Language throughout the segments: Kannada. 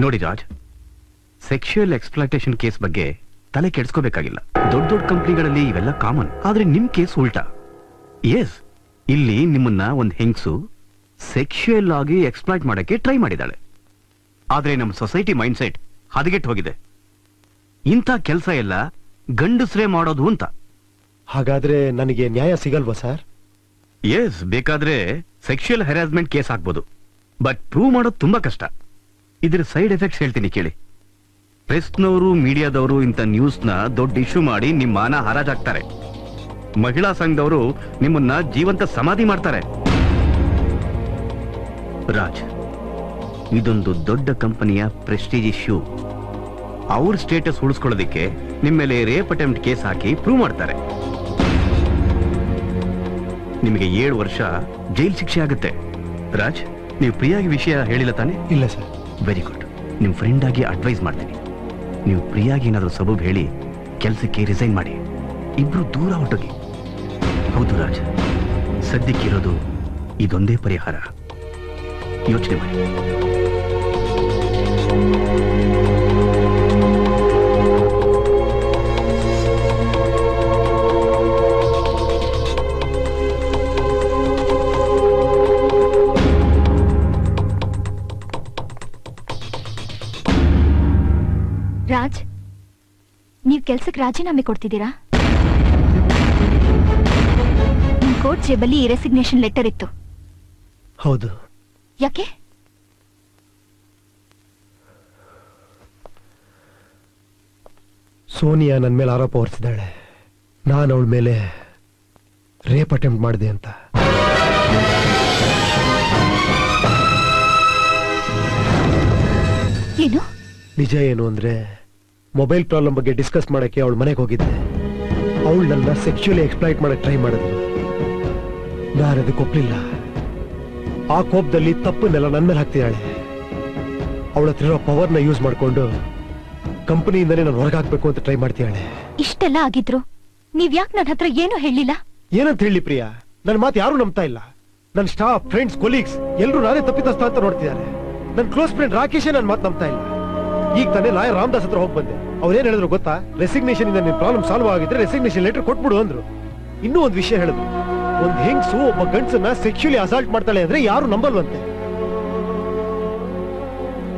ನೋಡಿ ರಾಜ್, ಸೆಕ್ಷುಯಲ್ ಎಕ್ಸ್ಪ್ಲಾಯ್ಟೇಷನ್ ಕೇಸ್ ಬಗ್ಗೆ ತಲೆ ಕೆಡಿಸ್ಕೋಬೇಕಾಗಿಲ್ಲ. ದೊಡ್ಡ ದೊಡ್ಡ ಕಂಪ್ನಿಗಳಲ್ಲಿ ಇವೆಲ್ಲ ಕಾಮನ್. ಆದ್ರೆ ನಿಮ್ ಕೇಸ್ ಉಲ್ಟಾ. ಎಸ್, ಇಲ್ಲಿ ನಿಮ್ಮನ್ನ ಒಂದು ಹೆಂಗಸು ಸೆಕ್ಷುಯಲ್ ಆಗಿ ಎಕ್ಸ್ಪ್ಲಾಯ್ಟ್ ಮಾಡಕ್ಕೆ ಟ್ರೈ ಮಾಡಿದಾಳೆ. ಆದ್ರೆ ನಮ್ಮ ಸೊಸೈಟಿ ಮೈಂಡ್ ಸೆಟ್ ಹದಗೆಟ್ಟು ಹೋಗಿದೆ. ಇಂಥ ಕೆಲಸ ಎಲ್ಲ ಗಂಡಸ್ರೇ ಮಾಡೋದು ಅಂತ. ಹಾಗಾದ್ರೆ ನನಗೆ ನ್ಯಾಯ ಸಿಗಲ್ವಾ ಸರ್? ಎಸ್, ಬೇಕಾದ್ರೆ ಸೆಕ್ಷುಯಲ್ ಹರಾಸ್ಮೆಂಟ್ ಕೇಸ್ ಹಾಕ್ಬೋದು. ಬಟ್ ಪ್ರೂವ್ ಮಾಡೋದು ತುಂಬಾ ಕಷ್ಟ. ಇದ್ರ ಸೈಡ್ ಎಫೆಕ್ಟ್ಸ್ ಹೇಳ್ತೀನಿ ಕೇಳಿ. ಪ್ರೆಸ್ನವರು, ಮೀಡಿಯಾದವರು ಇಂಥ ನ್ಯೂಸ್ನ ದೊಡ್ಡ ಇಶ್ಯೂ ಮಾಡಿ ನಿಮ್ಮ ಮಾನ ಹರಾಜಾಗ್ತಾರೆ. ಮಹಿಳಾ ಸಂಘದವರು ನಿಮ್ಮನ್ನ ಜೀವಂತ ಸಮಾಧಿ ಮಾಡ್ತಾರೆ. ರಾಜ್, ಇದೊಂದು ದೊಡ್ಡ ಕಂಪನಿಯ ಪ್ರೆಸ್ಟೀಜ್ ಇಶ್ಯೂ. ಅವ್ರ ಸ್ಟೇಟಸ್ ಉಳಿಸ್ಕೊಳ್ಳೋದಕ್ಕೆ ನಿಮ್ಮ ಮೇಲೆ ರೇಪ್ ಅಟೆಂಪ್ಟ್ ಕೇಸ್ ಹಾಕಿ ಪ್ರೂವ್ ಮಾಡ್ತಾರೆ. ನಿಮಗೆ 7 ವರ್ಷ ಜೈಲ್ ಶಿಕ್ಷೆ ಆಗುತ್ತೆ. ರಾಜ್, ನೀವು ಪ್ರಿಯಾಗಿ ವಿಷಯ ಹೇಳಿಲ್ಲ ತಾನೆ? ಇಲ್ಲ ಸರ್. Very good. ನಿಮ್ ಫ್ರೆಂಡ್ ಆಗಿ ಅಡ್ವೈಸ್ ಮಾಡ್ತೀನಿ. ನೀವು ಪ್ರಿಯಾಗಿ ಏನಾದರೂ ಸಬಬ್ ಹೇಳಿ ಕೆಲಸಕ್ಕೆ ರಿಸೈನ್ ಮಾಡಿ. ಇಬ್ರು ದೂರ ಹೊಟ್ಟೋಗಿ. ಹೌದು ರಾಜ್, ಸದ್ಯಕ್ಕಿರೋದು ಇದೊಂದೇ ಪರಿಹಾರ. ಯೋಚನೆ ಮಾಡಿ. ರಾಜ್, ನೀವು ಕೆಲ್ಸಕ್ಕೆ ರಾಜೀನಾಮೆ ಕೊಡ್ತಿದ್ದೀರಾ? ನಿಮ್ ಕೋರ್ಟ್ ಜೇಬಲ್ಲಿ ಈ ರೆಸಿಗ್ನೇಷನ್ ಲೆಟರ್ ಇತ್ತು. ಹೌದು. ಯಾಕೆ? ಸೋನಿಯಾ ನನ್ನ ಮೇಲೆ ಆರೋಪ ಹೊರಿಸಿದ್ದಾಳೆ. ನಾನು ಅವಳ ಮೇಲೆ ರೇಪ್ ಅಟೆಂಪ್ಟ್ ಮಾಡಿದೆ ಅಂತ. ಏನು? ನಿಜ ಏನು ಅಂದ್ರೆ, ಮೊಬೈಲ್ ಪ್ರಾಬ್ಲಮ್ ಬಗ್ಗೆ ಡಿಸ್ಕಸ್ ಮಾಡಕ್ಕೆ ಅವಳ ಮನೆಗೆ ಹೋಗಿದ್ದೆ. ಅವಳು ನನ್ನ ಸೆಕ್ಚುಯಲಿ ಎಕ್ಸ್ಪ್ಲಾಯ್ಟ್ ಮಾಡಕ್ಕೆ ಟ್ರೈ ಮಾಡಿದ್ಲು. ನಾನು ಅದಕ್ಕೆ ಒಪ್ಲಿಲ್ಲ. ಆ ಕೋಪದಲ್ಲಿ ತಪ್ಪನ್ನೆಲ್ಲ ನನ್ನ ಮೇಲೆ ಹಾಕ್ತಿದ್ದಾಳೆ. ಅವಳ ಹತ್ರ ಇರೋ ಪವರ್ನ ಯೂಸ್ ಮಾಡಿಕೊಂಡು ಕಂಪನಿಯಿಂದನೇ ನಾನು ಹೊರಗಾಕ್ಬೇಕು ಅಂತ ಟ್ರೈ ಮಾಡ್ತಿದ್ದಾಳೆ. ಇಷ್ಟೆಲ್ಲ ಆಗಿದ್ರು ನೀವ್ ಯಾಕೆ ನನ್ನ ಹತ್ರ ಏನು ಹೇಳಿಲ್ಲ? ಏನಂತ ಹೇಳಿ ಪ್ರಿಯಾ? ನನ್ನ ಮಾತು ಯಾರು ನಂಬ್ತಾ ಇಲ್ಲ. ನನ್ನ ಸ್ಟಾಫ್, ಫ್ರೆಂಡ್ಸ್, ಕೊಲೀಗ್ಸ್ ಎಲ್ಲರೂ ನಾನೇ ತಪ್ಪಿತಸ್ಥ ಅಂತ ನೋಡ್ತಿದ್ದಾರೆ. ನನ್ನ ಕ್ಲೋಸ್ ಫ್ರೆಂಡ್ ರಾಕೇಶೇ ನನ್ನ ಮಾತು ನಂಬ್ತಾ ಇಲ್ಲ. ಈಗ ತಾನೇ ಲಾಯರ್ ರಾಮದಾಸ್ ಹತ್ರ ಹೋಗಿ ಬಂದೆ. ಅವ್ರೇನ್ ಹೇಳಿದ್ರು ಗೊತ್ತಾ? ರೆಸಿಗ್ನೇಷನ್ ಇಂದ ನಿನ್ ಪ್ರಾಬ್ಲಮ್ ಸಾಲ್ವ್ ಆಗಿದ್ರೆ ರೆಸಿಗ್ನೇಷನ್ ಲೆಟರ್ ಕೊಟ್ಬಿಡು ಅಂದ್ರು. ಇನ್ನೂ ಒಂದು ವಿಷಯ ಹೇಳಿದ್ರು, ಒಂದ್ ಹೆಂಗ್ಸು ಒಬ್ಬ ಗಂಡ್ಸನ್ನ ಸೆಕ್ಚುಲಿ ಅಸಾಲ್ಟ್ ಮಾಡ್ತಾಳೆ ಅಂದ್ರೆ ಯಾರು ನಂಬಲ್ವಂತೆ.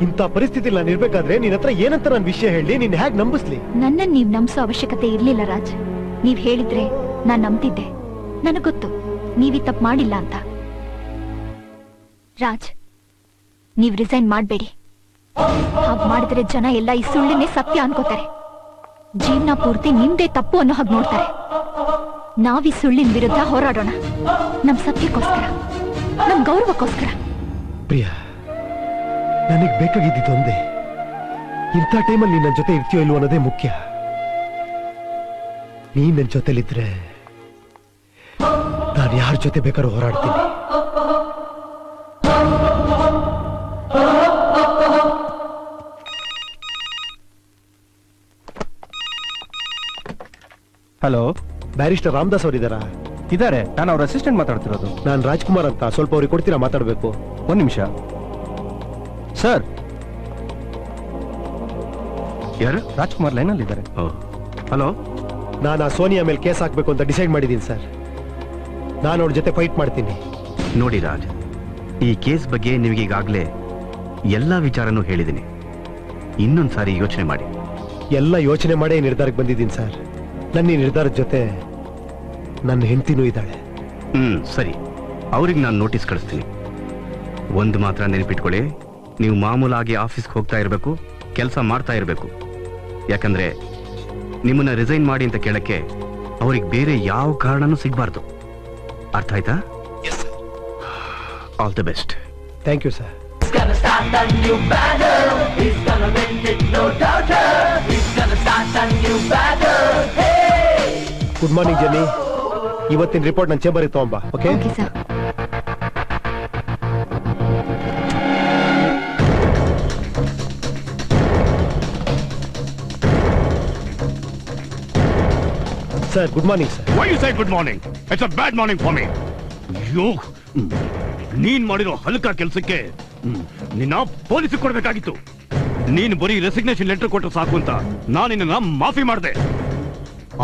ಇಂಥ ಪರಿಸ್ಥಿತಿಲಿ ನಾನು ಇರ್ಬೇಕಾದ್ರೆ ನಿನ್ ಹತ್ರ ಏನಂತ ನಾನು ವಿಷಯ ಹೇಳಿ ನೀನ್ ಹೇಗ್ ನಂಬಿಸ್ಲಿ? ನನ್ನ ನೀವ್ ನಂಬಿಸೋ ಅವಶ್ಯಕತೆ ಇರ್ಲಿಲ್ಲ ರಾಜ್. ನೀವ್ ಹೇಳಿದ್ರೆ ನಾನ್ ನಂಬ್ತಿದ್ದೆ. ನನಗ್ ಗೊತ್ತು ನೀವಿ ತಪ್ಪು ಮಾಡಿಲ್ಲ ಅಂತ. ರಾಜ್, ನೀವ್ ರಿಸೈನ್ ಮಾಡ್ಬೇಡಿ. ಹಾಗ್ ಮಾಡಿದ್ರೆ ಜನ ಎಲ್ಲ ಈ ಸುಳ್ಳಿನೇ ಸತ್ಯ ಅನ್ಕೋತಾರೆ. ಜೀವನ ಪೂರ್ತಿ ನಿಮ್ದೇ ತಪ್ಪು ಅನ್ನೋ ಹಾಗೆ ನೋಡ್ತಾರೆ. ನಾವೀ ಸುಳ್ಳಿನ ವಿರುದ್ಧ ಹೋರಾಡೋಣ. ನಮ್ ಸತ್ಯಕ್ಕೋಸ್ಕರ, ನಮ್ ಗೌರವಕ್ಕೋಸ್ಕರ. ಪ್ರಿಯಾ, ನನಗ್ ಬೇಕಾಗಿದ್ದೊಂದೇ, ಇಂಥ ಟೈಮಲ್ಲಿ ನೀನ್ ನನ್ನ ಜೊತೆ ಇರ್ತೀಯೋ ಇಲ್ವೋ ಅನ್ನೋದೇ ಮುಖ್ಯ. ನೀನ್ ನನ್ನ ಜೊತೆಲಿದ್ರೆ ನಾನು ಯಾರ ಜೊತೆ ಬೇಕಾದ್ರೂ ಹೋರಾಡ್ತೀನಿ. ಹಲೋ, ಬ್ಯಾರಿಸ್ಟರ್ ರಾಮದಾಸ್ ಅವರಿದ್ದಾರಾ? ಇದಾರೆ. ನಾನು ಅವ್ರ ಅಸಿಸ್ಟೆಂಟ್ ಮಾತಾಡ್ತಿರೋದು. ನಾನು ರಾಜ್ಕುಮಾರ್ ಅಂತ. ಸ್ವಲ್ಪ ಅವ್ರಿಗೆ ಕೊಡ್ತೀರಾ? ಮಾತಾಡಬೇಕು. ಒಂದ್ ನಿಮಿಷ ಸರ್. ಯಾರು? ರಾಜ್ಕುಮಾರ್ ಲೈನಲ್ಲಿ ಇದ್ದಾರೆ. ಹಲೋ, ನಾನು ಆ ಸೋನಿಯಾ ಮೇಲೆ ಕೇಸ್ ಹಾಕ್ಬೇಕು ಅಂತ ಡಿಸೈಡ್ ಮಾಡಿದ್ದೀನಿ ಸರ್. ನಾನು ಅವ್ರ ಜೊತೆ ಫೈಟ್ ಮಾಡ್ತೀನಿ. ನೋಡಿ ರಾಜ್, ಈ ಕೇಸ್ ಬಗ್ಗೆ ನಿಮಗೀಗಾಗಲೇ ಎಲ್ಲಾ ವಿಚಾರನೂ ಹೇಳಿದ್ದೀನಿ. ಇನ್ನೊಂದ್ಸಾರಿ ಯೋಚನೆ ಮಾಡಿ. ಎಲ್ಲ ಯೋಚನೆ ಮಾಡೇ ನಿರ್ಧಾರಕ್ಕೆ ಬಂದಿದ್ದೀನಿ ಸರ್. ನನ್ನ ಈ ನಿರ್ಧಾರದ ಜೊತೆ ನನ್ನ ಹೆಂಡತಿನೂ ಇದ್ದಾಳೆ. ಸರಿ, ಅವ್ರಿಗೆ ನಾನು ನೋಟಿಸ್ ಕಳಿಸ್ತೀನಿ. ಒಂದು ಮಾತ್ರ ನೆನಪಿಟ್ಕೊಳ್ಳಿ, ನೀವು ಮಾಮೂಲಾಗಿ ಆಫೀಸ್ಗೆ ಹೋಗ್ತಾ ಇರಬೇಕು, ಕೆಲಸ ಮಾಡ್ತಾ ಇರಬೇಕು. ಯಾಕಂದ್ರೆ ನಿಮ್ಮನ್ನ ರಿಸೈನ್ ಮಾಡಿ ಅಂತ ಕೇಳಕ್ಕೆ ಅವ್ರಿಗೆ ಬೇರೆ ಯಾವ ಕಾರಣನೂ ಸಿಗಬಾರ್ದು. ಅರ್ಥ ಆಯ್ತಾ? All the best. Thank you sir. Good morning Jenny. ಇವತ್ತಿನ ರಿಪೋರ್ಟ್ ನನ್ನ ಚೇಂಬರ್ ತಗೊಂಬಾ. Okay sir. Sir, good morning sir. Why you say good morning? It's a bad morning for me. ಅಯ್ಯೋ, ನೀನ್ ಮಾಡಿರೋ ಹಲ್ಕ ಕೆಲಸಕ್ಕೆ ನಿನ್ನ ಪೊಲೀಸ್ ಕೊಡ್ಬೇಕಾಗಿತ್ತು. ನೀನು ಬರೀ ರೆಸಿಗ್ನೇಷನ್ ಲೆಟರ್ ಕೊಟ್ಟರೆ ಸಾಕು ಅಂತ ನಾನು ನಿನ್ನ ಮಾಫಿ ಮಾಡಿದೆ.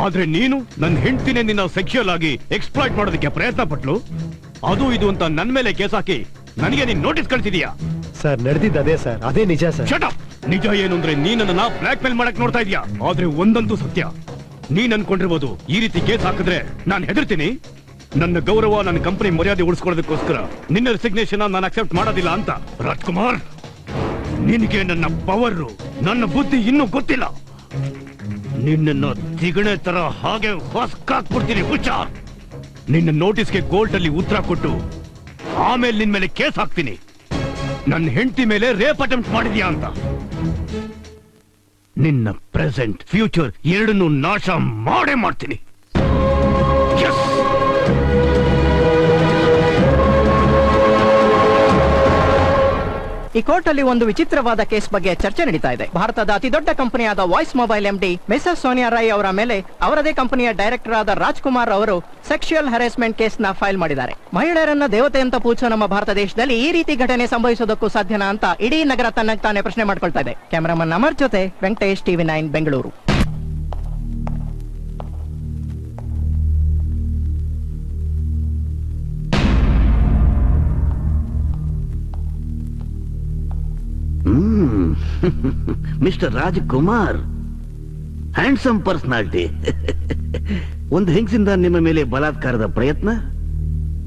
ಆದ್ರೆ ನೀನು ನನ್ನ ಹೆಂಡತಿನೇ ನಿನ್ನ ಸೆಕ್ಸುಯಲ್ ಆಗಿ ಎಕ್ಸ್ಪ್ಲಾಯ್ಟ್ ಮಾಡೋದಕ್ಕೆ ಪ್ರಯತ್ನ ಪಟ್ಲು. ಅದು ಇದು ಅಂತ ನನ್ನ ಮೇಲೆ ಕೇಸ್ ಹಾಕಿ ನನಗೆ ನೀನ್ ನೋಟಿಸ್ ಕಳಿಸಿದೀಯಾ? ಸರ್ ನಡೆದಿದ್ದ ಅದೇ ಸರ್, ಅದೇ ನಿಜ ಸರ್. Shut up! ನಿಜ ಏನು ಅಂದ್ರೆ ನೀನ್ ನನ್ನ ಬ್ಲಾಕ್ ಮೇಲ್ ಮಾಡಕ್ ನೋಡ್ತಾ ಇದೀಯಾ. ಆದ್ರೆ ಒಂದಂತೂ ಸತ್ಯ, ನೀನ್ ಅನ್ಕೊಂಡಿರ್ಬೋದು ಈ ರೀತಿ ಕೇಸ್ ಹಾಕಿದ್ರೆ ನಾನು ಹೆದರ್ತೀನಿ, ನನ್ನ ಗೌರವ ನನ್ನ ಕಂಪನಿ ಮರ್ಯಾದೆ ಉಳಿಸ್ಕೊಳ್ಳೋದಕ್ಕೋಸ್ಕರ ನಿನ್ನ ರೆಸಿಗ್ನೇಷನ್ ನಾನು ಅಕ್ಸೆಪ್ಟ್ ಮಾಡೋದಿಲ್ಲ ಅಂತ. ರಾಜ್ಕುಮಾರ್, ನಿನಗೆ ನನ್ನ ಪವರ್, ನನ್ನ ಬುದ್ಧಿ ಇನ್ನೂ ಗೊತ್ತಿಲ್ಲ. ನಿನ್ನನ್ನು ತಿಗಣೆ ತರ ಹಾಗೆ ಹೊಸ್ಕಾಕ್ಬಿಡ್ತೀನಿ, ಹುಷಾರ್. ನಿನ್ನ ನೋಟಿಸ್ಗೆ ಕೋರ್ಟ್ ಅಲ್ಲಿ ಉತ್ತರ ಕೊಟ್ಟು ಆಮೇಲೆ ನಿನ್ ಮೇಲೆ ಕೇಸ್ ಹಾಕ್ತೀನಿ, ನನ್ನ ಹೆಂಡತಿ ಮೇಲೆ ರೇಪ್ ಅಟೆಂಪ್ಟ್ ಮಾಡಿದ್ಯಾ ಅಂತ. ನಿನ್ನ ಪ್ರೆಸೆಂಟ್ ಫ್ಯೂಚರ್ ಎರಡನ್ನೂ ನಾಶ ಮಾಡೇ ಮಾಡ್ತೀನಿ. ಈ ಕೋರ್ಟ್ ಅಲ್ಲಿ ಒಂದು ವಿಚಿತ್ರವಾದ ಕೇಸ್ ಬಗ್ಗೆ ಚರ್ಚೆ ನಡೀತಾ ಇದೆ. ಭಾರತದ ಅತಿ ದೊಡ್ಡ ಕಂಪನಿಯಾದ voice mobile MD Mrs Sonia Roy ಅವರ ಮೇಲೆ ಅವರದೇ ಕಂಪನಿಯ ಡೈರೆಕ್ಟರ್ ಆದ ರಾಜ್ಕುಮಾರ್ ಅವರು ಸೆಕ್ಸುಯಲ್ ಹರಾಸ್ಮೆಂಟ್ ಕೇಸ್ ನ ಫೈಲ್ ಮಾಡಿದ್ದಾರೆ. ಮಹಿಳೆಯರನ್ನ ದೇವತೆ ಅಂತ ಪೂಜಿಸೋ ನಮ್ಮ ಭಾರತ ದೇಶದಲ್ಲಿ ಈ ರೀತಿ ಘಟನೆ ಸಂಭವಿಸೋದಕ್ಕೂ ಸಾಧ್ಯನಾ ಅಂತ ಇಡೀ ನಗರ ತನ್ನಕ್ಕೆ ತಾನೇ ಪ್ರಶ್ನೆ ಮಾಡ್ಕೊಳ್ತಾ ಇದೆ. ಕ್ಯಾಮರಾಮನ್ ಅಮರ್ ಜೊತೆ Venkatesh, TV9 Bengaluru. Mister Rajkumar, handsome personality. ಒಂದು ಹೆಂಗಸಿಂದ ನಿಮ್ಮ ಮೇಲೆ ಬಲಾತ್ಕಾರದ ಪ್ರಯತ್ನ,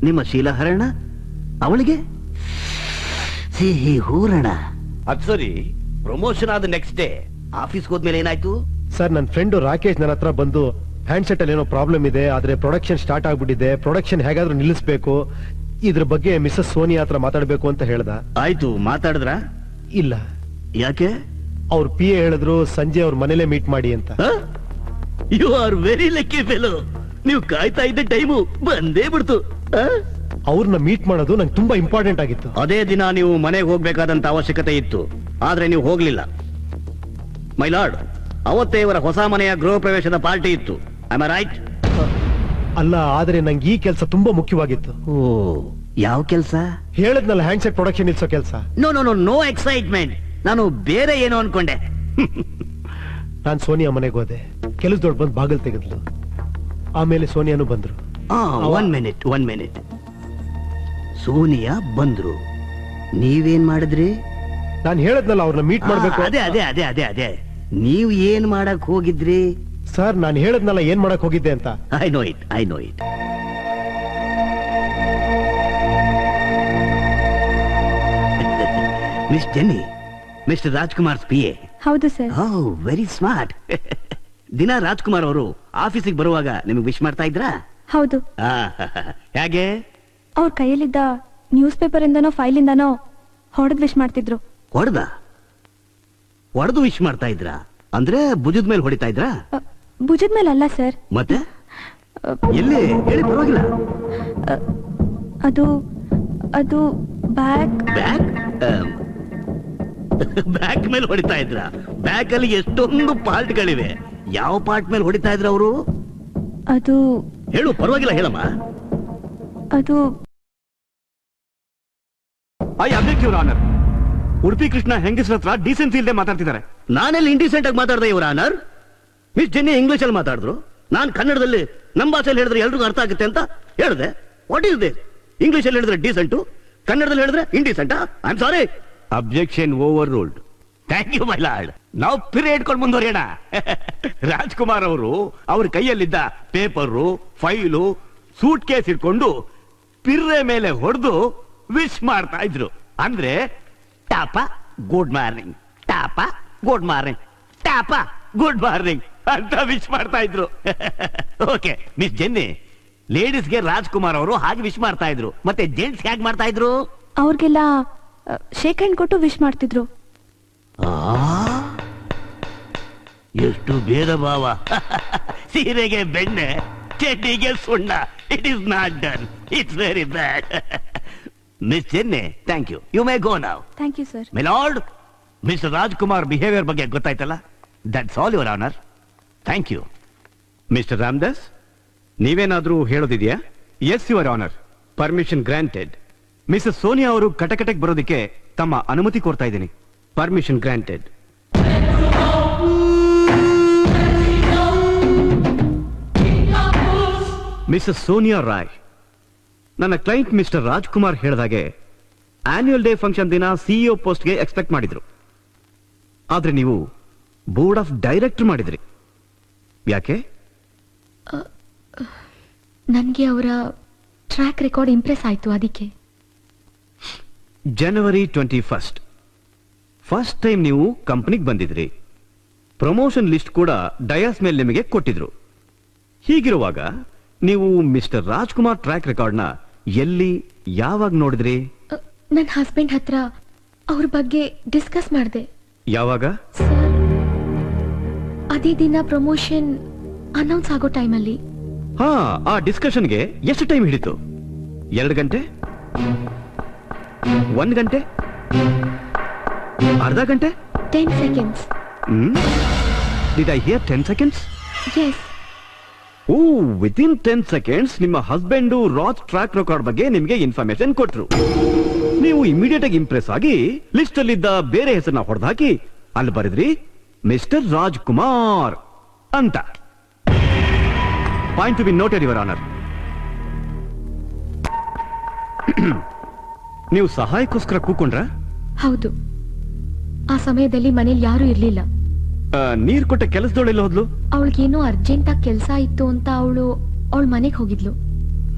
ನಿಮ್ಮ ಶೀಲಹರಣ, ಅವಳಿಗೆ ಸಿಹಿ ಹೂರಣ. ಅದ್ ಸರಿ, ಪ್ರಮೋಷನ್ ಆದ ನೆಕ್ಸ್ಟ್ ಡೇ ಆಫೀಸ್ಗೆ ಹೋದ್ಮೇಲೆ ಏನಾಯ್ತು? ಸರ್, ನನ್ನ ಫ್ರೆಂಡ್ ರಾಕೇಶ್ ನನ್ನ ಹತ್ರ ಬಂದು ಹ್ಯಾಂಡ್ಸೆಟ್ ಅಲ್ಲಿ ಏನೋ ಪ್ರಾಬ್ಲಮ್ ಇದೆ, ಆದ್ರೆ ಪ್ರೊಡಕ್ಷನ್ ಸ್ಟಾರ್ಟ್ ಆಗ್ಬಿಟ್ಟಿದೆ, ಪ್ರೊಡಕ್ಷನ್ ಹೇಗಾದ್ರೂ ನಿಲ್ಲಿಸಬೇಕು, ಇದ್ರ ಬಗ್ಗೆ ಮಿಸಸ್ ಸೋನಿಯಾ ಹತ್ರ ಮಾತಾಡ್ಬೇಕು ಅಂತ ಹೇಳ್ದ. ಆಯ್ತು, ಮಾತಾಡಿದ್ರ? ಇಲ್ಲ. ಯಾಕೆ? ಅವ್ರ PA ಹೇಳಿದ್ರು ಸಂಜೆ ಅವ್ರ ಮನೇಲೆ ಮೀಟ್ ಮಾಡಿ ಅಂತ. You are very lucky fellow. ನೀವು ಕಾಯ್ತಾ ಇದ್ದ ಟೈಮು ಬಂದೇ ಬಿಡ್ತು. ಅವ್ರನ್ನ ಮೀಟ್ ಮಾಡೋದು ನಂಗೆ ತುಂಬಾ ಇಂಪಾರ್ಟೆಂಟ್ ಆಗಿತ್ತು. ಅದೇ ದಿನ ನೀವು ಮನೆಗೆ ಹೋಗ್ಬೇಕಾದಂತ ಅವಶ್ಯಕತೆ ಇತ್ತು, ಆದ್ರೆ ನೀವು ಹೋಗ್ಲಿಲ್ಲ. ಮೈ ಲಾರ್ಡ್, ಅವತ್ತೇ ಇವರ ಹೊಸ ಮನೆಯ ಗೃಹ ಪ್ರವೇಶದ ಪಾರ್ಟಿ ಇತ್ತು. Am I right? ಅಲ್ಲ, ಆದ್ರೆ ನಂಗೆ ಈ ಕೆಲಸ ತುಂಬಾ ಮುಖ್ಯವಾಗಿತ್ತು. ಓ, ಯಾವ ಕೆಲಸ? ಹೇಳದ್ನಲ್ಲ, ಹ್ಯಾಂಡ್ಸೆಟ್ ಪ್ರೊಡಕ್ಷನ್ ನಿಲ್ಸೋ ಕೆಲಸ. No no no no excitement. ನಾನು ಬೇರೆ ಏನೋ ಅನ್ಕೊಂಡೆ. ನಾನ್ ಸೋನಿಯಾ ಮನೆಗೆ ಹೋದೆ, ಕೆಲಸದೊಳ್ ಬಂದು ಬಾಗಿಲು ತೆಗೆದ್ಲು. ಆಮೇಲೆ ಸೋನಿಯಾನು ಬಂದ್ರು. One minute. ಸೋನಿಯಾ ಬಂದ್ರು, ನೀವೇನ್ ಮಾಡಿದ್ರಿ? ನಾನ್ ಹೇಳದ್ನಲ್ಲ ಅವ್ರನ್ನ ಮೀಟ್ ಮಾಡ್ಬೇಕು. ಅದೇ ನೀವ್ ಏನ್ ಮಾಡಕ್ ಹೋಗಿದ್ರಿ? ಸರ್, ನಾನ್ ಹೇಳದ್ನಲ್ಲ ಏನ್ ಮಾಡಕ್ ಹೋಗಿದ್ದೆ ಅಂತ. I know it. Miss Jenny, mister Rajkumar PA. ಹೌದು ಸರ್. Very smart. ದಿನ ರಾಜ್ಕುಮಾರ್ ಅವರು ಆಫೀಸಿಗೆ ಬರುವಾಗ ನಿಮಗೆ ವಿಶ್ ಮಾಡ್ತಾ ಇದ್ರಾ? ಹೌದು. ಹೇಗೆ? ಅವ್ರ ಕೈಯಲ್ಲಿದ್ದ ನ್ಯೂಸ್ ಪೇಪರ್ ಇಂದನೋ ಫೈಲ್ ಇಂದನೋ ಹೊಡೆದ್ ವಿಶ್ ಮಾಡ್ತಿದ್ರು. ಹೊಡೆದು ವಿಶ್ ಮಾಡ್ತಾ ಇದ್ರಾ? ಅಂದ್ರೆ ಭುಜದ ಮೇಲೆ ಹೊಡಿತಾ ಇದ್ರಾ? ಭುಜದ ಮೇಲೆ ಅಲ್ಲ ಸರ್. ಮತ್ತೆ ಎಲ್ಲಿ ಹೇಳಿ, ಪರವಾಗಿಲ್ಲ. ಅದು ಬ್ಯಾಕ್ ಮೇಲೆ ಹೊಡಿತಾ ಇದ್ರ? ಬ್ಯಾಕ್ ಅಲ್ಲಿ ಎಷ್ಟೊಂದು ಪಾರ್ಟ್ಗಳಿವೆ. ಯಾವ ಪಾರ್ಟ್ ಮೇಲೆ ಹೊಡಿತಾ ಇದ್ರ ಅವರು? ಅದು ಹೇಳು, ಪರವಾಗಿಲ್ಲ, ಹೇಳಮ್ಮ. ಅದು I object your honour. Udupi Krishna ಹೆಂಗಸರ ಹತ್ರ ಡೀಸೆನ್ಸಿ ಇಲ್ಲದೆ ಮಾತಾಡ್ತಿದ್ದಾರೆ. ನಾನೆಲ್ಲಿ ಇಂಡಿಸೆಂಟ್ ಆಗಿ ಮಾತಾಡ್ದೆ your honour? Miss Jenny English ಅಲ್ಲಿ ಮಾತಾಡಿದ್ರು, ನಾನು ಕನ್ನಡದಲ್ಲಿ ನಮ್ಮ ಭಾಷೆಯಲ್ಲಿ ಹೇಳಿದ್ರೆ ಎಲ್ರಿಗೂ ಅರ್ಥ ಆಗುತ್ತೆ ಅಂತ ಹೇಳಿದೆ. What is this? ಇಂಗ್ಲಿಷ್ ಅಲ್ಲಿ ಹೇಳಿದ್ರೆ ಡೀಸೆಂಟು, ಕನ್ನಡದಲ್ಲಿ ಹೇಳಿದ್ರೆ ಇಂಡಿಸೆಂಟಾ? I am sorry. Objection overruled. Thank you my lord. ನಾವು ಪಿರಿಯಡ್ ಇಟ್ಕೊಂಡು ಮುಂದುವರಿಯೋಣ. ರಾಜ್ಕುಮಾರ್ ಅವರು ಅವ್ರ ಕೈಯಲ್ಲಿದ್ದ ಪೇಪರು, ಫೈಲು, ಸೂಟ್ ಕೇಸ್ ಇಟ್ಕೊಂಡು ಪಿರ್ರೆ ಮೇಲೆ ಹೊಡೆದು ವಿಶ್ ಮಾಡ್ತಾ ಇದ್ರು. ಅಂದ್ರೆ ಟಾಪ ಗುಡ್ ಮಾರ್ನಿಂಗ್, ಟಾಪ ಗುಡ್ ಮಾರ್ನಿಂಗ್, ಟಾಪ ಗುಡ್ ಮಾರ್ನಿಂಗ್ ಅಂತ ವಿಶ್ ಮಾಡ್ತಾ ಇದ್ರು. ಓಕೆ ಮಿಸ್ ಜೆನ್ನಿ, ಲೇಡೀಸ್ಗೆ ರಾಜ್ಕುಮಾರ್ ಅವರು ಹಾಗೆ ವಿಶ್ ಮಾಡ್ತಾ ಇದ್ರು, ಮತ್ತೆ ಜೆಂಟ್ಸ್ ಹೇಗೆ ಮಾಡ್ತಾ ಇದ್ರು? ಅವ್ರಿಗೆಲ್ಲ ಶೇಕ್ ಹ್ಯಾಂಡ್ ಕೊಟ್ಟು ವಿಶ್ ಮಾಡ್ತಿದ್ರು. ಎಷ್ಟು ಭೇದ ಭಾವ. ಸೀರೆಗೆ ಬೆಣ್ಣೆ, ಚಡ್ಡಿಗೆ ಸುಣ್ಣ. It is not done. It's very bad. Miss Jenny, thank you. You may go now. Thank you sir. My lord, mister Rajkumar behaviour ಬಗ್ಗೆ ಗೊತ್ತಾಯ್ತಲ್ಲ? That's all your honour. Thank you. Mister Ramdas, ನೀವೇನಾದ್ರೂ ಹೇಳೋದಿದೆಯಾ? Yes your honour. Permission granted. Mrs Sonia ಅವರು ಕಟಕಟಕ್ ಬರೋದಕ್ಕೆ ತಮ್ಮ ಅನುಮತಿ ಕೋರ್ತಾ ಇದ್ದೀನಿ. Permission granted. Mrs Sonia Roy, ನನ್ನ ಕ್ಲೈಂಟ್ ಮಿಸ್ಟರ್ ರಾಜ್ಕುಮಾರ್ ಹೇಳಿದಾಗೆ ಆನ್ಯುವಲ್ ಡೇ ಫಂಕ್ಷನ್ ದಿನ ಸಿಇಒ ಪೋಸ್ಟ್ಗೆ ಎಕ್ಸ್ಪೆಕ್ಟ್ ಮಾಡಿದ್ರು. ಆದ್ರೆ ನೀವು ಬೋರ್ಡ್ ಆಫ್ ಡೈರೆಕ್ಟರ್ ಮಾಡಿದ್ರಿ. ಯಾಕೆ? ನನಗೆ ಅವರ ಟ್ರ್ಯಾಕ್ ರೆಕಾರ್ಡ್ ಇಂಪ್ರೆಸ್ ಆಯ್ತು, ಅದಕ್ಕೆ. ಜನವರಿ 21 ಫಸ್ಟ್ ಟೈಮ್ ನೀವು ಕಂಪನಿಗೆ ಬಂದಿದ್ರಿ. ಪ್ರಮೋಷನ್ ಲಿಸ್ಟ್ ಕೂಡ ಡಯಾಸ್ ಮೇಲೆ ನಿಮಗೆ ಕೊಟ್ಟಿದ್ರು. ಹೀಗಿರುವಾಗ ನೀವು ಮಿಸ್ಟರ್ ರಾಜ್ಕುಮಾರ್ ಟ್ರ್ಯಾಕ್ ರೆಕಾರ್ಡ್ನ ಎಲ್ಲಿ ಯಾವಾಗ ನೋಡಿದ್ರಿ? ನನ್ನ ಹಸ್ಬೆಂಡ್ ಹತ್ರ ಅವ್ರ ಬಗ್ಗೆ ಡಿಸ್ಕಸ್ ಮಾಡಿದೆ. ಯಾವಾಗ? ಅದೇ ದಿನ ಪ್ರಮೋಷನ್ ಅನೌನ್ಸ್ ಆಗೋ ಟೈಮಲ್ಲಿ. ಹಾ, ಆ ಡಿಸ್ಕಷನ್ಗೆ ಎಷ್ಟು ಟೈಮ್ ಹಿಡಿತು? 2 ಗಂಟೆ, 1 ಗಂಟೆ, ಅರ್ಧ ಗಂಟೆ? 10 seconds. Did I hear 10 seconds? Yes. Oh, within 10 seconds ನಿಮ್ಮ ಹಸ್ಬೆಂಡು ರಾಜ್ ಟ್ರ್ಯಾಕ್ ರೆಕಾರ್ಡ್ ಬಗ್ಗೆ ನಿಮಗೆ ಇನ್ಫಾರ್ಮೇಶನ್ ಕೊಟ್ರು. ನೀವು ಇಮಿಡಿಯೇಟ್ ಆಗಿ ಇಂಪ್ರೆಸ್ ಆಗಿ ಲಿಸ್ಟ್ ಅಲ್ಲಿದ್ದ ಬೇರೆ ಹೆಸರನ್ನ ಹೊಡೆದಾಕಿ ಅಲ್ಲಿ ಬರೆದ್ರಿ ಮಿಸ್ಟರ್ ರಾಜ್ಕುಮಾರ್ ಅಂತ. Point to be noted your honour. ನೀವು ಸಹಾಯಕ್ಕೋಸ್ಕರ ಕೂಕೊಂಡ್ರ? ಹೌದು. ಆ ಸಮಯದಲ್ಲಿ ಮನೇಲಿ ಯಾರು ಇರ್ಲಿಲ್ಲ. ನೀರ್ ಕೊಟ್ಟ ಕೆಲಸದವಳೆಲ್ಲ ಹೋದ್ಲು? ಅವಳಿಗೇನೋ ಅರ್ಜೆಂಟ್ ಆಗಿ ಕೆಲಸ ಇತ್ತು ಅಂತ ಅವಳ ಮನೆಗೆ ಹೋಗಿದ್ಲು.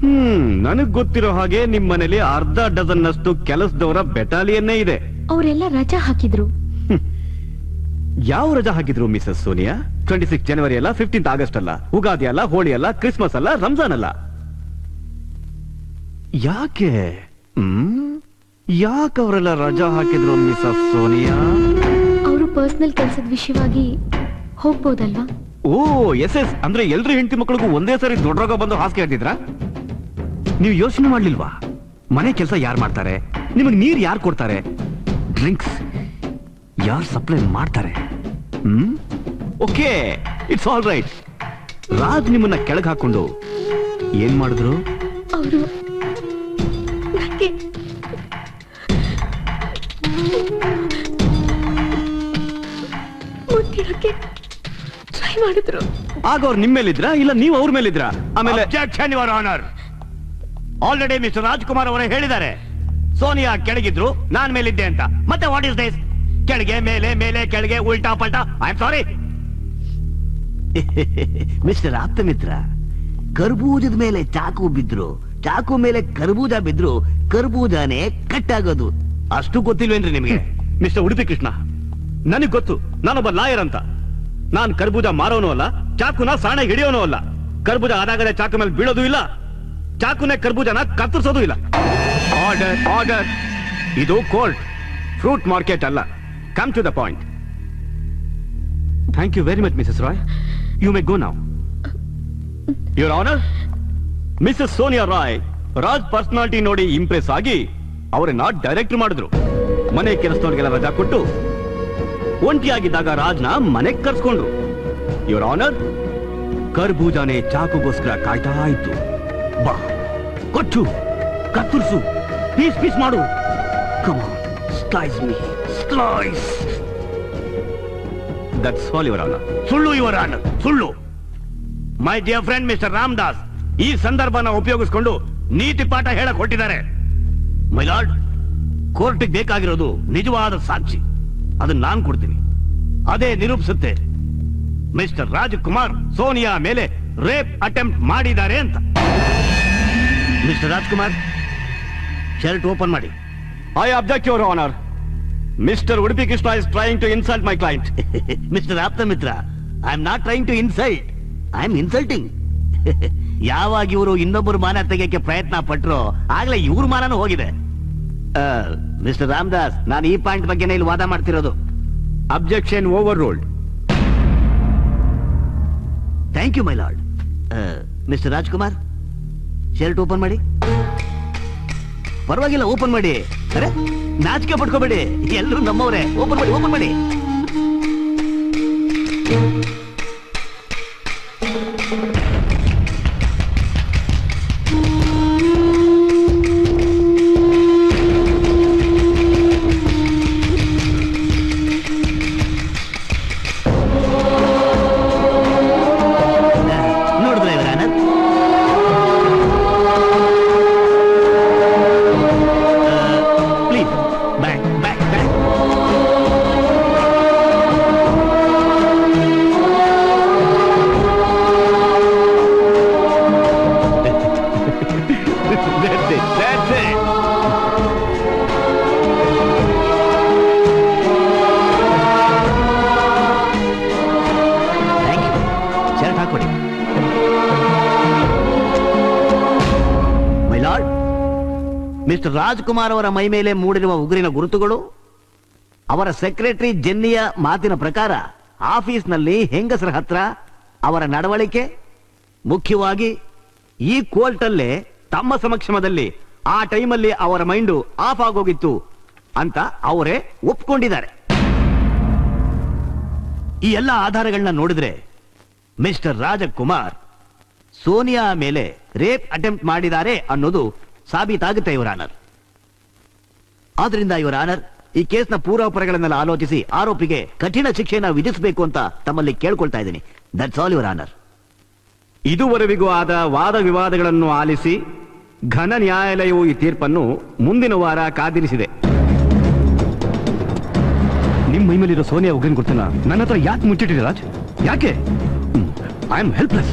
ನನಗ್ ಗೊತ್ತಿರೋ ಹಾಗೆ ನಿಮ್ ಮನೇಲಿ ಅರ್ಧ ಡಜನ್ ಅಷ್ಟು ಕೆಲಸದವರ ಬೆಟಾಲಿಯನ್ನೇ ಇದೆ. ಅವರೆಲ್ಲ ರಜಾ ಹಾಕಿದ್ರು. ಯಾವ ರಜಾ ಹಾಕಿದ್ರು ಮಿಸಸ್ ಸೋನಿಯಾ? 26 ಜನವರಿ ಅಲ್ಲ, 15 ಆಗಸ್ಟ್ ಅಲ್ಲ, ಉಗಾದಿ ಅಲ್ಲ, ಹೋಳಿ ಅಲ್ಲ, ಕ್ರಿಸ್ಮಸ್ ಅಲ್ಲ, ರಂಜಾನ್ ಅಲ್ಲ. ಯಾಕೆ ಯಾಕೆ ಅವರೆಲ್ಲ ರಜಾ ಹಾಕಿದ್ರು ಮಿಸಸ್ ಸೋನಿಯಾ? ಅವರು ಪರ್ಸನಲ್ ಕೆಲಸದ ವಿಷಯವಾಗಿ ಹೋಗ್ಬೋದಲ್ವಾ? ಓ ಎಸ್ ಎಸ್, ಅಂದ್ರೆ ಎಲ್ರು ಹೆಂಡತಿ ಮಕ್ಕಳಿಗೂ ಒಂದೇ ಸರಿ ದೊಡ್ಡ ರೋಗ ಬಂದು ಹಾಸಿಗೆ ಹಾಕಿದ್ರ? ನೀವು ಯೋಚನೆ ಮಾಡ್ಲಿಲ್ವಾ? ಮನೆ ಕೆಲಸ ಯಾರು ಮಾಡ್ತಾರೆ? ನಿಮಗೆ ನೀರು ಯಾರು ಕೊಡ್ತಾರೆ? ಡ್ರಿಂಕ್ಸ್ ಯಾರು ಸಪ್ಲೈ ಮಾಡ್ತಾರೆ? Okay, it's all right. Raj ನಿಮ್ಮನ್ನ ಕೆಳಗೆ ಹಾಕೊಂಡು ಏನ್ ಮಾಡಿದ್ರು? ಅವರು ಟ್ರೈ ಮಾಡಿದ್ರು. ಆಗ ಅವ್ರು ನಿಮ್ಮ ಮೇಲಿದ್ರ ಇಲ್ಲ ನೀವು ಅವ್ರ ಮೇಲಿದ್ರ? ಆಮೇಲೆ ಆಲ್ರೆಡಿ ಮಿಸ್ಟರ್ ರಾಜ್ಕುಮಾರ್ ಅವರೇ ಹೇಳಿದ್ದಾರೆ ಸೋನಿಯಾ ಕೆಳಗಿದ್ರು, ನಾನ್ ಮೇಲಿದ್ದೆ ಅಂತ. ಮತ್ತೆ ವಾಟ್ ಇಸ್ ದಿಸ್? ಕೆಳಗೆ ಮೇಲೆ, ಮೇಲೆ ಕೆಳಗೆ, ಉಲ್ಟಾ ಪಲ್ಟಾ. I am sorry. Mister Aptha Mitra, ಕರ್ಬೂಜದ ಮೇಲೆ ಚಾಕು ಬಿದ್ರು, ಚಾಕು ಮೇಲೆ ಕರ್ಬೂಜ ಬಿದ್ರು, ಕರ್ಬೂಜಾನೇ ಕಟ್ಟಾಗೋದು. ಅಷ್ಟು ಗೊತ್ತಿಲ್ವೇನ್ರಿ ನಿಮಗೆ? ಮಿಸ್ಟರ್ ಉಡುಪಿ ಕೃಷ್ಣ, ನನಗ್ ಗೊತ್ತು, ನಾನೊಬ್ಬ ಲಾಯರ್ ಅಂತ. ನಾನ್ ಕರ್ಬೂಜ ಮಾರೋನು ಅಲ್ಲ, ಚಾಕುನ ಸಾಣೆ ಹಿಡಿಯೋನು ಅಲ್ಲ. ಕರ್ಬೂಜ ಆದಾಗಲೇ ಚಾಕು ಮೇಲೆ ಬೀಳೋದು ಇಲ್ಲ, ಚಾಕುನೇ ಕರ್ಬೂಜನ ಕತ್ತರಿಸೋದು ಇಲ್ಲ. Order, order. ಇದು ಕೋರ್ಟ್, ಫ್ರೂಟ್ ಮಾರ್ಕೆಟ್ ಅಲ್ಲ. Come to the point. Thank you very much Mrs Roy. You may go now. Your honour, Mrs Sonia Roy Raj personality ನೋಡಿ ಇಂಪ್ರೆಸ್ ಆಗಿ ಅವರನ್ನ ಡೈರೆಕ್ಟರ್ ಮಾಡಿದ್ರು. ಮನೆ ಕೆಲಸದವ್ರಿಗೆಲ್ಲ ರಜಾ ಕೊಟ್ಟು ಒಂಟಿಯಾಗಿದ್ದಾಗ ರಾಜ್ನ ಮನೆಗೆ ಕರ್ಸ್ಕೊಂಡ್ರು. ಯುವರ್ ಆನರ್, ಕರ್ಬೂಜಾನೆ ಚಾಕುಗೋಸ್ಕರ ಕಾಯ್ತಾ ಇತ್ತು. ಬಾ, ಕೊಚ್ಚು, ಕತ್ತರಿಸು, ಪೀಸ್ ಪೀಸ್ ಮಾಡು. Come on, slice me, slice. That's all your honour. ಸುಳ್ಳು ಯುವರ್ ಆನರ್, ಸುಳ್ಳು. My dear friend mister Ramdas ಈ ಸಂದರ್ಭನ ಉಪಯೋಗಿಸಿಕೊಂಡು ನೀತಿ ಪಾಠ ಹೇಳಕ್ ಹೊರಟಿದ್ದಾರೆ. ಮೈ ಲಾರ್ಡ್, ಕೋರ್ಟ್ಗೆ ಬೇಕಾಗಿರೋದು ನಿಜವಾದ ಸಾಕ್ಷಿ. ಅದನ್ನ ನಾನು ಕೊಡ್ತೀನಿ. ಅದೇ ನಿರೂಪಿಸುತ್ತೆ ಮಿಸ್ಟರ್ ರಾಜ್ಕುಮಾರ್ ಸೋನಿಯಾ ಮೇಲೆ ರೇಪ್ ಅಟೆಂಪ್ಟ್ ಮಾಡಿದ್ದಾರೆ ಅಂತ. ಮಿಸ್ಟರ್ ರಾಜ್ಕುಮಾರ್, ಶರ್ಟ್ ಓಪನ್ ಮಾಡಿ. I object your honour. Mister Udupi Krishna is trying to insult my client. Mister Aptha Mitra, I am not trying to insult, I am insulting. ಯಾವಾಗ ಇವರು ಇನ್ನೊಬ್ಬರು ಮಾನ ತೆಗೆಯಕ್ಕೆ ಪ್ರಯತ್ನ ಪಟ್ರು ಆಗ್ಲೇ ಇವ್ರ ಮಾನನೂ ಹೋಗಿದೆ. ಮಿಸ್ಟರ್ ರಾಮದಾಸ್, ನಾನು ಈ ಪಾಯಿಂಟ್ ಬಗ್ಗೆನೇ ಇಲ್ಲಿ ವಾದ ಮಾಡ್ತಿರೋದು. Objection overruled. Thank you my lord. Mister Rajkumar, shirt open ಮಾಡಿ. ಪರವಾಗಿಲ್ಲ, ಓಪನ್ ಮಾಡಿ. ಅರೆ, ನಾಚಿಕೆ ಪಡ್ಕೋಬೇಡಿ, ಎಲ್ಲರೂ ನಮ್ಮವರೇ. ಓಪನ್ ಮಾಡಿ, ಓಪನ್ ಮಾಡಿ. ನೋಡಿದ್ರೆ ಇವರ ಮಿಸ್ಟರ್ ರಾಜ್ಕುಮಾರ್ ಅವರ ಮೈ ಮೇಲೆ ಮೂಡಿರುವ ಉಗುರಿನ ಗುರುತುಗಳು, ಅವರ ಸೆಕ್ರೆಟರಿ ಜೆನ್ನಿಯ ಮಾತಿನ ಪ್ರಕಾರ ಆಫೀಸ್ನಲ್ಲಿ ಹೆಂಗಸರ ಹತ್ರ ಅವರ ನಡವಳಿಕೆ, ಮುಖ್ಯವಾಗಿ ಈ ಕೋರ್ಟಲ್ಲೇ ತಮ್ಮ ಸಮಕ್ಷಮದಲ್ಲಿ ಆ ಟೈಮಲ್ಲಿ ಅವರ ಮೈಂಡು ಆಫ್ ಆಗೋಗಿತ್ತು ಅಂತ ಅವರೇ ಒಪ್ಕೊಂಡಿದ್ದಾರೆ. ಈ ಎಲ್ಲ ಆಧಾರಗಳನ್ನ ನೋಡಿದ್ರೆ ಮಿಸ್ಟರ್ ರಾಜಕುಮಾರ್ ಸೋನಿಯಾ ಮೇಲೆ ರೇಪ್ ಅಟೆಂಪ್ಟ್ ಮಾಡಿದ್ದಾರೆ ಅನ್ನೋದು ಸಾಬೀತಾಗುತ್ತೆ ಯುವರ್ ಆನರ್. ಆದ್ರಿಂದ ಯುವರ್ ಆನರ್, ಈ ಕೇಸ್ನ ಪೂರ್ವಾಪರಗಳನ್ನೆಲ್ಲ ಆಲೋಚಿಸಿ ಆರೋಪಿಗೆ ಕಠಿಣ ಶಿಕ್ಷೆಯನ್ನು ವಿಧಿಸಬೇಕು ಅಂತ ತಮ್ಮಲ್ಲಿ ಕೇಳ್ಕೊಳ್ತಾ ಇದ್ದೀನಿ. That's all your honour. ಇದುವರೆವಿಗೂ ಆದ ವಾದ ವಿವಾದಗಳನ್ನು ಆಲಿಸಿ ಘನ ನ್ಯಾಯಾಲಯವು ಈ ತೀರ್ಪನ್ನು ಮುಂದಿನ ವಾರ ಕಾದಿರಿಸಿದೆ. ನಿಮ್ಮ ಮೈ ಮೇಲಿರೋ ಸೋನಿಯಾ ಉಗ್ರಿನ ಗುರ್ತನ ನನ್ನ ಹತ್ರ ಯಾಕೆ ಮುಚ್ಚಿಟ್ಟಿದೆ ರಾಜ್? ಯಾಕೆ? I am helpless.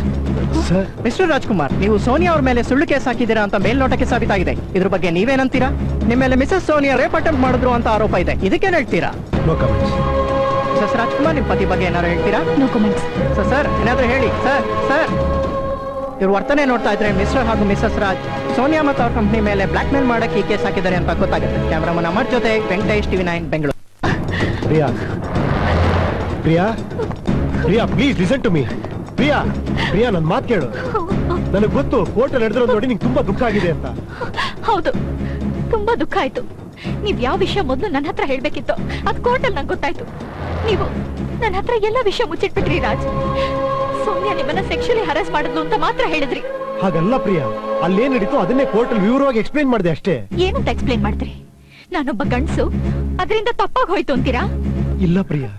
Sir, mister Rajkumar, ನೀವು ಸೋನಿಯಾ ಅವ್ರ ಮೇಲೆ ಸುಳ್ಳು ಕೇಸ್ ಹಾಕಿದ್ದೀರಾ ಅಂತ ಮೇಲ್ನೋಟಕ್ಕೆ ಸಾಬೀತಾಗಿದೆ. ಇದ್ರ ಬಗ್ಗೆ ನೀವೇನಂತೀರಾ? ನಿಮ್ಮ ಮೇಲೆ ಮಿಸಸ್ ಸೋನಿಯಾ ರೇಪ್ ಅಟೆಂಪ್ಟ್ ಮಾಡಿದ್ರು ಅಂತ ಆರೋಪ ಇದೆ. ಇದಕ್ಕೇನು ಹೇಳ್ತೀರಾ? No comments. ಮಿಸಸ್ ರಾಜ್ಕುಮಾರ್, ನಿಮ್ಮ ಪತಿ ಬಗ್ಗೆ ಏನಾದ್ರು ಹೇಳ್ತೀರಾ? No comments. ಸರ್ ಏನಾದ್ರು ಹೇಳಿ ಸರ್. ಇವ್ರ ವರ್ತನೆ ನೋಡ್ತಾ ಇದ್ರೆ ಮಿಸ್ಟರ್ ಹಾಗೂ ಮಿಸಸ್ ರಾಜ್ ಸೋನಿಯಾ ಮತ್ತು ಅವ್ರ ಕಂಪ್ನಿ ಮೇಲೆ ಬ್ಲಾಕ್ ಮೇಲ್ ಮಾಡಕ್ಕೆ ಈ ಕೇಸ್ ಹಾಕಿದ್ದಾರೆ ಅಂತ ಗೊತ್ತಾಗುತ್ತೆ. ಕ್ಯಾಮರಾಮನ್ ಅಮರ್ ಜೊತೆ Venkatesh, TV9 Bengaluru. Priya, Priya, Priya, please listen to me. Priya, Priya, ನನ್ನ ಮಾತು ಕೇಳು. ನನಗೆ ಗೊತ್ತು ಕೋರ್ಟ್ ನಡೆದಿರೋ ನೋಡಿ ನಿಂಗೆ ತುಂಬಾ ದುಃಖ ಆಗಿದೆ ಅಂತ. ಹೌದು, ತುಂಬಾ ದುಃಖ ಆಯ್ತು. ನೀವ್ ಯಾವ ವಿಷಯ ಮೊದಲು ನನ್ನ ಹತ್ರ ಹೇಳ್ಬೇಕಿತ್ತು, ಅದ್ ಕೋರ್ಟಲ್ಲಿ ನಂಗೆ ಗೊತ್ತಾಯ್ತು. ನೀವು ನನ್ನ ಹತ್ರ ಎಲ್ಲ ವಿಷಯ ಮುಚ್ಚಿಟ್ಬಿಟ್ರಿ ರಾಜ್. ಸೋನಿಯಾ ನಿಮ್ಮನ್ನ ಸೆಕ್ಷುಲಿ ಹರಾಸ್ ಮಾಡಿದ್ಲು ಅಂತ ಮಾತ್ರ ಹೇಳಿದ್ರಿ. ಹಾಗಲ್ಲ ಪ್ರಿಯಾ, ಅಲ್ಲೇನ್ ನಡೀತು ಅದನ್ನೇ ಕೋರ್ಟಲ್ಲಿ ವಿವರವಾಗಿ ಎಕ್ಸ್ಪ್ಲೈನ್ ಮಾಡಿದೆ ಅಷ್ಟೇ. ಏನಂತ ಎಕ್ಸ್ಪ್ಲೈನ್ ಮಾಡ್ತೀರಿ? ನಾನೊಬ್ಬ ಗಂಡಸು, ಅದರಿಂದ ತಪ್ಪಾಗಿ ಹೋಯ್ತು ಅಂತೀರಾ? ಇಲ್ಲ ಪ್ರಿಯಾ,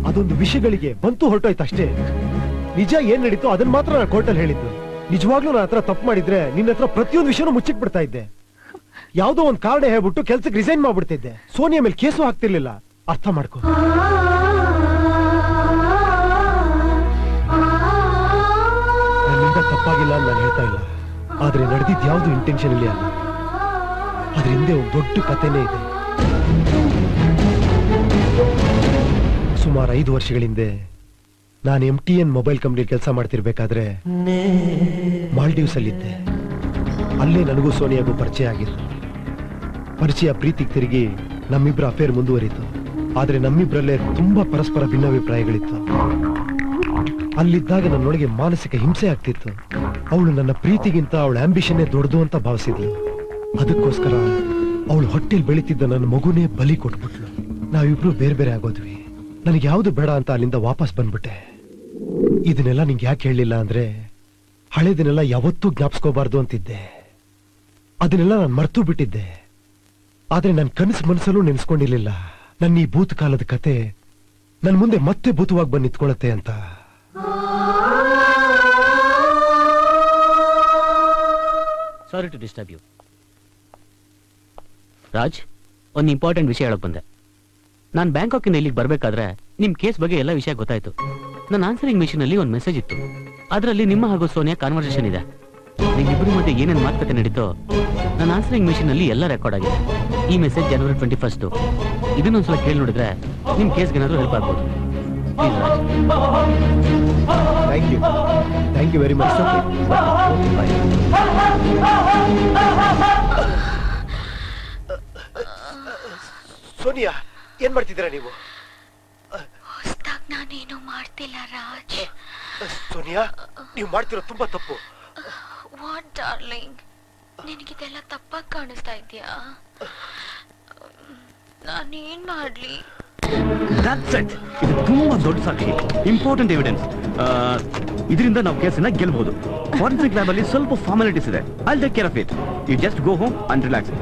ಅದೊಂದು ವಿಷಯಗಳಿಗೆ ಬಂತು ಹೊರಟೋಯ್ತು ಅಷ್ಟೇ. ನಿಜ ಏನ್ ನಡೀತು ಅದನ್ನ ಮಾತ್ರ ನಾನು ಕೋರ್ಟಲ್ಲಿ ಹೇಳಿದ್ದು. ನಿಜವಾಗ್ಲೂ ನನ್ನ ಹತ್ರ ತಪ್ಪು ಮಾಡಿದ್ರೆ ನಿನ್ನ ಹತ್ರ ಪ್ರತಿಯೊಂದು ವಿಷಯನೂ ಮುಚ್ಚಿಟ್ಬಿಡ್ತಾ ಇದ್ದೆ. ಯಾವ್ದೋ ಒಂದ್ ಕಾರಣ ಹೇಳ್ಬಿಟ್ಟು ಕೆಲ್ಸಕ್ಕೆ ರಿಸೈನ್ ಮಾಡ್ಬಿಡ್ತಿದ್ದೆ. ಸೋನಿಯಾ ಮೇಲೆ ಕೇಸು ಹಾಕ್ತಿರ್ಲಿಲ್ಲ. ಅರ್ಥ ಮಾಡ್ಕೋ. ನನ್ನಿಂದ ತಪ್ಪಾಗಿಲ್ಲ ಅಂತ ನಾನು ಹೇಳ್ತಾ ಇಲ್ಲ, ಆದ್ರೆ ನಡೆದಿದ್ ಯಾವ್ದು ಇಂಟೆನ್ಷನ್ ಇಲ್ಲಿ ಅಲ್ಲ. ಅದ್ರ ಹಿಂದೆ ಒಂದು ದೊಡ್ಡ ಕಥೆನೇ ಇದೆ. ಸುಮಾರು 5 ವರ್ಷಗಳ ಹಿಂದೆ ನಾನು MTN ಮೊಬೈಲ್ ಕಂಪ್ನಿ ಕೆಲಸ ಮಾಡ್ತಿರ್ಬೇಕಾದ್ರೆ ಮಾಲ್ಡೀವ್ಸ್ ಅಲ್ಲಿದ್ದೆ. ಅಲ್ಲೇ ನನಗೂ ಸೋನಿಯಾಗೂ ಪರಿಚಯ ಆಗಿತ್ತು. ಪರಿಚಯ ಪ್ರೀತಿಗೆ ತಿರುಗಿ ನಮ್ಮಿಬ್ಬರ ಅಫೇರ್ ಮುಂದುವರಿತು. ಆದ್ರೆ ನಮ್ಮಿಬ್ಬರಲ್ಲೇ ತುಂಬಾ ಪರಸ್ಪರ ಭಿನ್ನಾಭಿಪ್ರಾಯಗಳಿತ್ತು. ಅಲ್ಲಿದ್ದಾಗ ನನ್ನೊಳಗೆ ಮಾನಸಿಕ ಹಿಂಸೆ ಆಗ್ತಿತ್ತು. ಅವಳು ನನ್ನ ಪ್ರೀತಿಗಿಂತ ಅವಳ ಆಂಬಿಷನ್ನೇ ದೊಡ್ಡದು ಅಂತ ಭಾವಿಸಿದ್ಲು. ಅದಕ್ಕೋಸ್ಕರ ಅವಳು ಹೊಟ್ಟೆಲ್ ಬೆಳೀತಿದ್ದ ನನ್ನ ಮಗುನೇ ಬಲಿ ಕೊಟ್ಬಿಟ್ಲು. ನಾವಿಬ್ರು ಬೇರೆ ಬೇರೆ ಆಗೋದ್ವಿ. ನನಗೆ ಯಾವ್ದು ಬೇಡ ಅಂತ ಅಲ್ಲಿಂದ ವಾಪಸ್ ಬಂದ್ಬಿಟ್ಟೆ. ಇದನ್ನೆಲ್ಲ ನಿಂಗೆ ಯಾಕೆ ಹೇಳಿಲ್ಲ ಅಂದ್ರೆ, ಹಳೇದನ್ನೆಲ್ಲ ಯಾವತ್ತೂ ಜ್ಞಾಪಿಸ್ಕೋಬಾರ್ದು ಅಂತಿದ್ದೆ. ಅದನ್ನೆಲ್ಲ ನಾನು ಮರ್ತು ಬಿಟ್ಟಿದ್ದೆ. ಆದ್ರೆ ನನ್ನ ಕನಸು ಮನಸ್ಸಲ್ಲೂ ನೆನೆಸ್ಕೊಂಡಿರ್ಲಿಲ್ಲ ನನ್ನ ಈ ಭೂತಕಾಲದ ಕತೆ ನನ್ ಮುಂದೆ ಮತ್ತೆ ಭೂತವಾಗಿ ಬಂದು ನಿಂತ್ಕೊಳ್ಳುತ್ತೆ ಅಂತ. Sorry to disturb you. Raj, ಒಂದು ಇಂಪಾರ್ಟೆಂಟ್ ವಿಷಯ ಹೇಳಕ್ ಬಂದೆ. ನಾನು ಬ್ಯಾಂಕಾಕಿಂದ ಇಲ್ಲಿಗೆ ಬರ್ಬೇಕಾದ್ರೆ ನಿಮ್ ಕೇಸ್ ಬಗ್ಗೆ ಎಲ್ಲ ವಿಷಯ ಗೊತ್ತಾಯ್ತು. ನನ್ನ ಆನ್ಸರಿಂಗ್ ಮಿಷನ್ ಅಲ್ಲಿ ಒಂದು ಮೆಸೇಜ್ ಇತ್ತು. ಅದರಲ್ಲಿ ನಿಮ್ಮ ಹಾಗೂ ಸೋನಿಯಾ ಕಾನ್ವರ್ಸೇಷನ್ ಇದೆ. ನಿಮ್ಮಿಬ್ಬರ ಮಧ್ಯೆ ಏನೇನು ಮಾತುಕತೆ ನಡೀತೋ ನನ್ನ ಆನ್ಸರಿಂಗ್ ಮಿಷನ್ ಅಲ್ಲಿ ಎಲ್ಲ ರೆಕಾರ್ಡ್ ಆಗಿದೆ. ಈ ಮೆಸೇಜ್ January 21. ಇದನ್ನೊಂದ್ಸಲ ಕೇಳಿ ನೋಡಿದ್ರೆ ನಿಮ್ ಕೇಸ್ಗೆ ಏನಾದ್ರು ಹೆಲ್ಪ್ ಆಗ್ಬೋದು. Please Raj. Thank you very much. Sonia, ಏನ್ ಮಾಡ್ತಿದ್ದೀರಾ ನೀವು? ಹೊಸ್ದಾಗ್ ನಾನೇನು ಮಾಡ್ತಿಲ್ಲ ರಾಜ್. ಸೋನಿಯಾ, ನೀವು ಮಾಡ್ತಿರೋ ತುಂಬಾ ತಪ್ಪು. ವಾಟ್ ಡಾರ್ಲಿಂಗ್, ನಿನಗಿದೆಲ್ಲ ತಪ್ಪಾಗಿ ಕಾಣಿಸ್ತಾ ಇದೆಯಾ? ನಾನೇನ್ ಮಾಡ್ಲಿ? ಇದು ತುಂಬಾ ದೊಡ್ಡ ಸಾಕ್ಷಿ, ಇಂಪಾರ್ಟೆಂಟ್ ಎವಿಡೆನ್ಸ್. ಇದರಿಂದ ನಾವು ಕೇಸನ್ನ ಗೆಲ್ಬಹುದು. ಫಾರೆನ್ಸಿಕ್ ಲ್ಯಾಬ್ ಅಲ್ಲಿ ಸ್ವಲ್ಪ ಫಾರ್ಮಾಲಿಟೀಸ್ ಇದೆ. I take care of it. You just go home and relax.